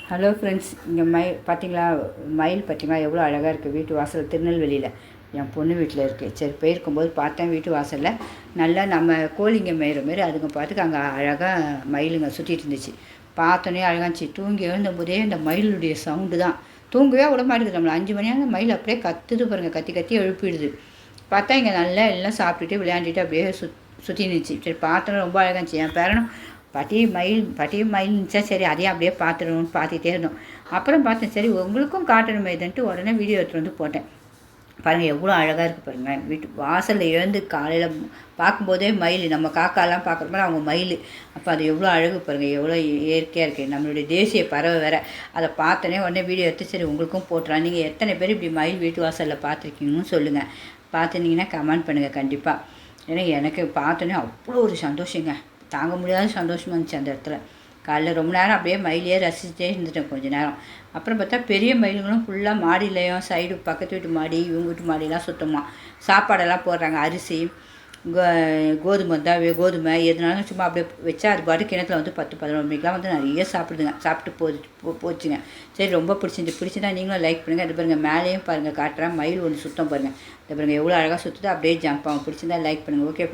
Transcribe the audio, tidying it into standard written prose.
Hello friends, இங்கே பார்த்தீங்களா? மயில் பார்த்தீங்களா எவ்வளோ அழகாக இருக்குது. வீட்டு வாசல் திருநெல்வேலியில் என் பொண்ணு வீட்டில் இருக்குது. சரி, போயிருக்கும்போது பார்த்தேன் வீட்டு வாசலில் நல்லா நம்ம கோழிங்க மேயிற மாரி அதுங்க பார்த்துக்கு அங்கே அழகாக மயிலுங்க சுற்றிட்டு இருந்துச்சு. பார்த்தோன்னே அழகாச்சு. தூங்கி எழுந்தபோதே இந்த மயிலுடைய சவுண்டு தான். தூங்கவே விட மாட்டேங்குது நம்மளை. 5 மணியான மயில் அப்படியே கத்துது பாருங்கள், கத்தி கத்தி எழுப்பிடுது. பார்த்தா இங்கே நல்லா எல்லாம் சாப்பிட்டுட்டு விளையாண்டுட்டு அப்படியே சுற்றி நின்றுச்சு. சரி, பார்த்தோன்னே ரொம்ப அழகாச்சு. என் பேரனும் பாட்டியும் மயில் இருந்துச்சா, சரி அதையும் அப்படியே பார்த்துடணும்னு பார்த்துட்டே இருந்தோம். அப்புறம் பார்த்தேன், சரி உங்களுக்கும் காட்டணுமே இதுன்ட்டு உடனே வீடியோ எடுத்துகிட்டு வந்து போட்டேன். பாருங்கள் எவ்வளோ அழகாக இருக்குது பாருங்கள். வீட்டு வாசலில் எழுந்து காலையில் பார்க்கும்போதே மயில், நம்ம காக்காலாம் பார்க்குற மாதிரி அவங்க மயில். அப்போ அது எவ்வளோ அழகு பாருங்கள், எவ்வளோ இயற்கையாக இருக்குது. நம்மளுடைய தேசிய பறவை வேறு. அதை பார்த்தோன்னே உடனே வீடியோ எடுத்து சரி உங்களுக்கும் போட்டுறான். நீங்கள் எத்தனை பேர் இப்படி மயில் வீட்டு வாசலில் பார்த்துருக்கீங்கன்னு சொல்லுங்கள். பார்த்துருந்தீங்கன்னா கமெண்ட் பண்ணுங்கள் கண்டிப்பாக. ஏன்னா எனக்கு பார்த்தோன்னே அவ்வளோ ஒரு சந்தோஷங்க, தாங்க முடியாத சந்தோஷமாக இருந்துச்சு அந்த இடத்துல. காலைல ரொம்ப நேரம் அப்படியே மயிலையே ரசிச்சுட்டே இருந்துட்டேன் கொஞ்சம் நேரம். அப்புறம் பார்த்தா பெரிய மயிலுங்களும் ஃபுல்லாக மாடியிலையும் சைடு பக்கத்து வீட்டு மாடி இவங்க வீட்டு மாடியெல்லாம் சுத்தமாக சாப்பாடெல்லாம் போடுறாங்க. அரிசி கோதுமை தான், கோதுமை எதுனாலும் சும்மா அப்படியே வச்சா அது பாட்டு கிணத்துல வந்து 10-11 மணிக்கெலாம் வந்து நிறைய சாப்பிடுதுங்க. சாப்பிட்டு போச்சுங்க. சரி, ரொம்ப பிடிச்சிருந்தா நீங்களும் லைக் பண்ணுங்கள். அது பாருங்கள் மேலேயும் பாருங்கள் காட்டுறேன். மயில் ஒன்று சுத்தம் பாருங்கள். அது பாருங்கள் எவ்வளோ அழகாக சுற்றுது, அப்படியே ஜம்ப் ஆகும். பிடிச்சிருந்தா லைக் பண்ணுங்கள். Okay friends.